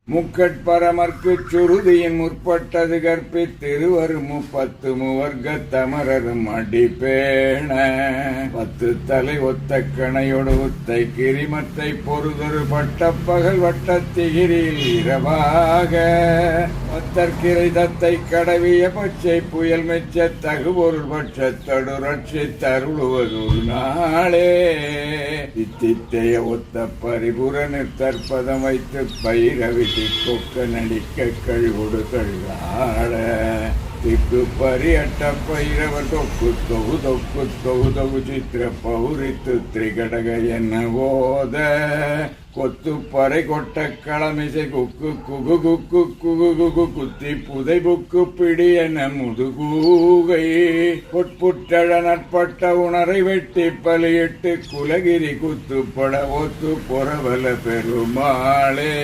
முக்கட்பரமர்க்குச் சுருதியின் முற்பட்டது கற்பித்திருவரு 30 மூவர்க்க தமரரும் அடிப்பேண 10 தலை ஒத்த கணையொடு உத்தை கிரிமத்தை பொறுதொரு பட்டப்பகல் வட்டத்திகிரியில் இரவாக பத்தற்கிரை தத்தை கடவிய பச்சை புயல் மெச்ச தகுபொருள் பட்சத்தொடு ரட்சி தருளுவது நாளே இத்தித்தைய ஒத்த பரிபுர நிற்தற்பதம் வைத்து பைரவி கொக்க நடிக்க கழுவுடு கழுவாட திக்கு பரியட்ட பைரவர் தொக்கு தொகு தொக்கு தொகு தொகு சித்திர பௌரித்து திரிகடக என்ன ஓத கொத்து பறை கொட்ட களமிசை குக்கு குகு குக்கு குகு குகு குத்தி புதை புக்கு பிடி என முதுகூகை பொட்புட்டழ நட்பட்ட உணரை வெட்டி பலியிட்டு குலகிரி குத்துப்பட ஒத்து பொறவல பெருமாளே.